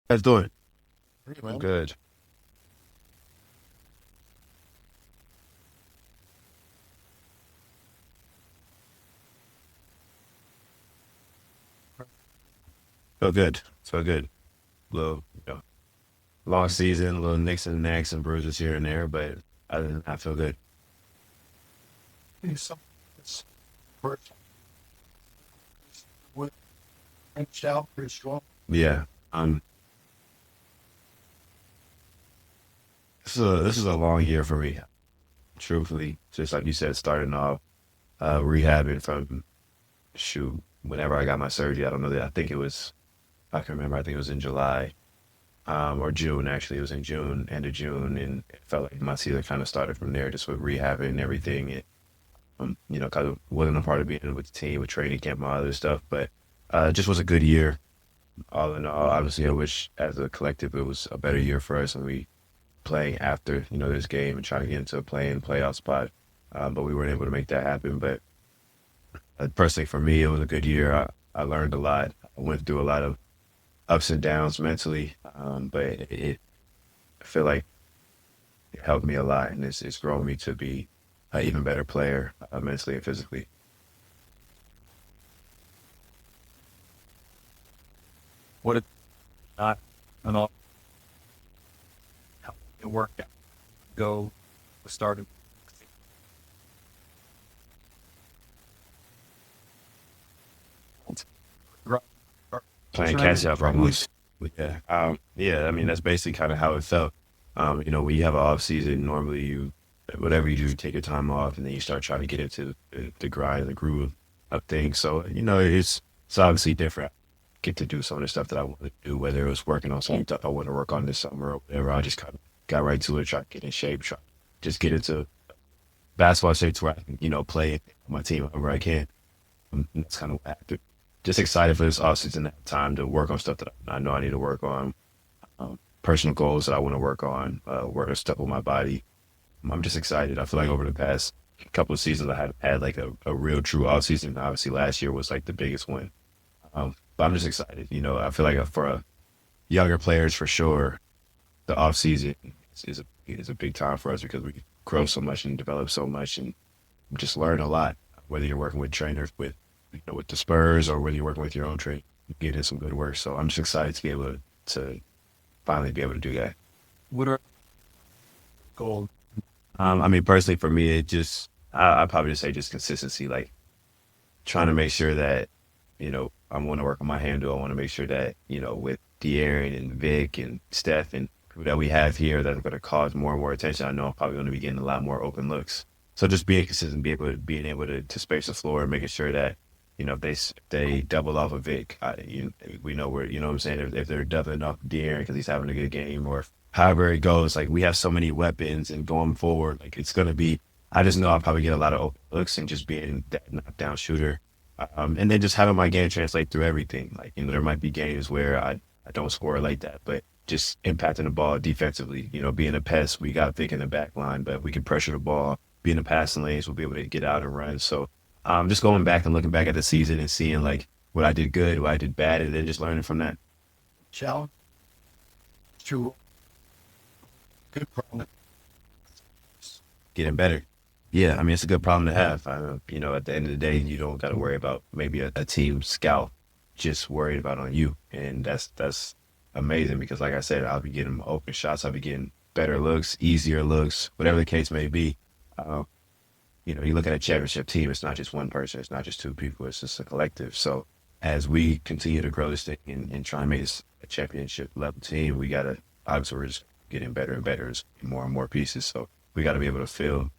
Guys doing? Pretty I'm well. good. Feel good. Feel good. Little, long season, little nicks and knacks and bruises here and there, but other than that, I feel good. It's something that's first with reached out pretty strong. Yeah. Um, this is a long year for me, truthfully. Just like you said, starting off rehabbing from shoot, whenever I got my surgery. I don't know that I think it was I can remember, I think it was in July. Or June actually. It was in June, end of June, and it felt like my season kind of started from there, just with rehabbing and everything. Kind of wasn't a part of being with the team, with training camp and all other stuff, but just was a good year. All in all, obviously, I wish as a collective it was a better year for us and we playing after, this game and trying to get into a playing playoff spot. But we weren't able to make that happen. But personally, for me, it was a good year. I learned a lot. I went through a lot of ups and downs mentally, but I feel like it helped me a lot, and it's grown me to be an even better player, mentally and physically. What it not an all how it worked out. Go started Playing catch trying up to almost. Yeah. Yeah. I mean, that's basically kind of how it felt. When you have an off season, normally whatever you do, you take your time off, and then you start trying to get into the grind, the groove of things. So, it's obviously different. Get to do some of the stuff that I want to do, whether it was working on something that I want to work on this summer or whatever. I just kind of got right to it, try to get in shape, try just get into basketball shape to where I can, play on my team whenever I can. And that's kind of what happened. Just excited for this offseason, that time to work on stuff that I know I need to work on, personal goals that I want to work on, work on stuff with my body. I'm just excited. I feel like over the past couple of seasons, I had like a real true offseason. Obviously, last year was like the biggest one. But I'm just excited. I feel like for younger players, for sure, the offseason is a big time for us because we grow so much and develop so much and just learn a lot. Whether you're working with trainers with the Spurs or whether you're working with your own train, you get in some good work. So I'm just excited to be able to finally be able to do that. what are goals? I mean, personally, for me, I'd probably just say just consistency, like trying to make sure that, I want to work on my handle. I want to make sure that, with De'Aaron and Vic and Steph and people that we have here that are going to cause more and more attention, I know I'm probably going to be getting a lot more open looks. So just being consistent, being able to space the floor and making sure that, if they double off of Vic, we know where, what I'm saying, if they're doubling off De'Aaron because he's having a good game or however it goes, like we have so many weapons and going forward, like it's going to be, I just know I'll probably get a lot of open looks and just being that knockdown shooter, and then just having my game translate through everything. Like, there might be games where I don't score like that, but just impacting the ball defensively, being a pest, we got Vic in the back line, but we can pressure the ball, be in the passing lanes, we'll be able to get out and run. So just going back and looking back at the season and seeing like what I did good, what I did bad, and then just learning from that. Challenge to good problem. Getting better. Yeah, I mean, it's a good problem to have. At the end of the day, you don't got to worry about maybe a team scout just worried about on you, and that's amazing because, like I said, I'll be getting open shots, I'll be getting better looks, easier looks, whatever the case may be. Uh, you look at a championship team, it's not just one person, it's not just two people, it's just a collective. So as we continue to grow this thing and try and make this a championship level team, we gotta obviously we're just getting better and better, as more and more pieces. So we got to be able to fill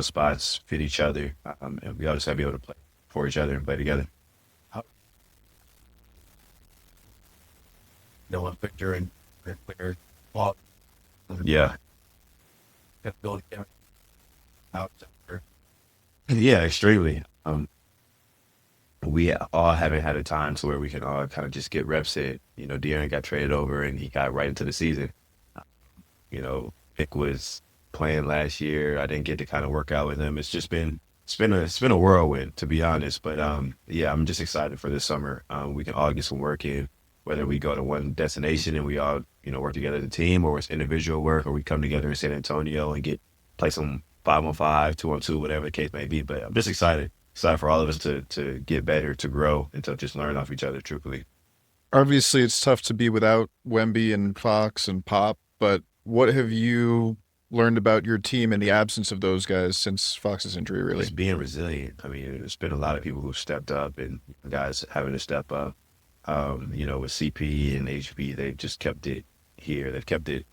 spots, fit each other, and we always got to be able to play for each other and play together. How no one picture and clear ball Yeah, building out there. yeah, extremely. We all haven't had a time to where we can all kind of just get reps in. De'Aaron got traded over and he got right into the season. Vic was playing last year. I didn't get to kind of work out with him. it's been a whirlwind, to be honest. But yeah, I'm just excited for this summer. We can all get some work in. whether we go to one destination and we all, work together as a team, or it's individual work, or we come together in San Antonio and play some 5-on-5, 2-on-2, whatever the case may be. But I'm just excited for all of us to get better, to grow, and to just learn off each other, truthfully. Obviously, it's tough to be without Wemby and Fox and Pop, but what have you learned about your team in the absence of those guys since Fox's injury, really? Just being resilient. I mean, there's been a lot of people who've stepped up and guys having to step up. With CP and HB, they've just kept it here. They've kept it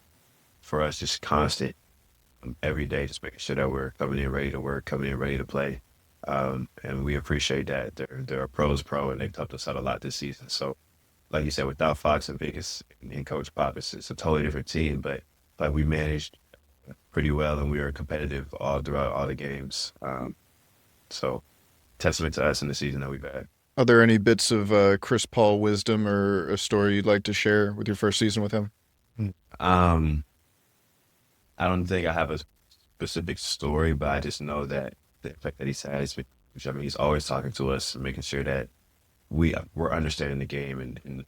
for us just constant every day, just making sure that we're coming in ready to work, coming in ready to play. And we appreciate that. They're a pro's pro, and they've helped us out a lot this season. So, like you said, without Fox and Vegas and Coach Pop, it's a totally different team. But like we managed pretty well, and we were competitive all throughout all the games. So, testament to us in the season that we've had. Are there any bits of Chris Paul wisdom or a story you'd like to share with your first season with him? Um, I don't think I have a specific story, but I just know that the effect that he's had has been huge. I mean, he's always talking to us and making sure that we're understanding the game, and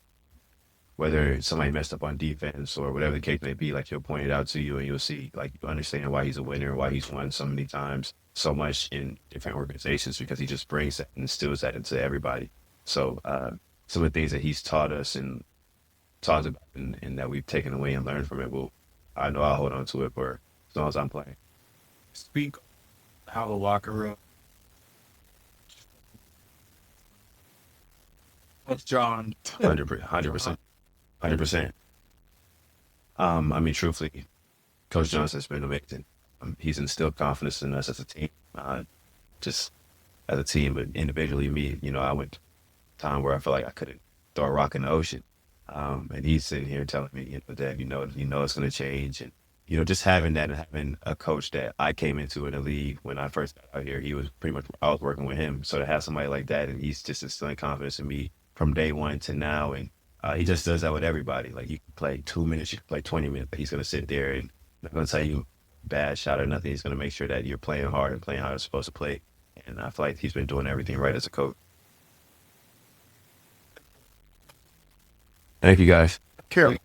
whether somebody messed up on defense or whatever the case may be, like he'll point it out to you and you'll see, like, you understand why he's a winner, why he's won so many times, so much in different organizations, because he just brings that and instills that into everybody. So some of the things that he's taught us and talked about, and that we've taken away and learned from it, I know I'll hold on to it for as long as I'm playing. Speak how the locker room was John. 100%. 100%. I mean, truthfully, Coach Johnson's been amazing. He's instilled confidence in us as a team, just as a team, but individually, me, I went a time where I felt like I couldn't throw a rock in the ocean. And he's sitting here telling me, that, it's going to change. And, just having that and having a coach that I came into in the league when I first got out here, I was working with him. So to have somebody like that, and he's just instilling confidence in me from day one to now. And he just does that with everybody. Like, you can play 2 minutes, you can play 20 minutes, but he's going to sit there and not going to tell you bad shot or nothing. He's going to make sure that you're playing hard and playing how you're supposed to play. And I feel like he's been doing everything right as a coach. Thank you, guys. Carol.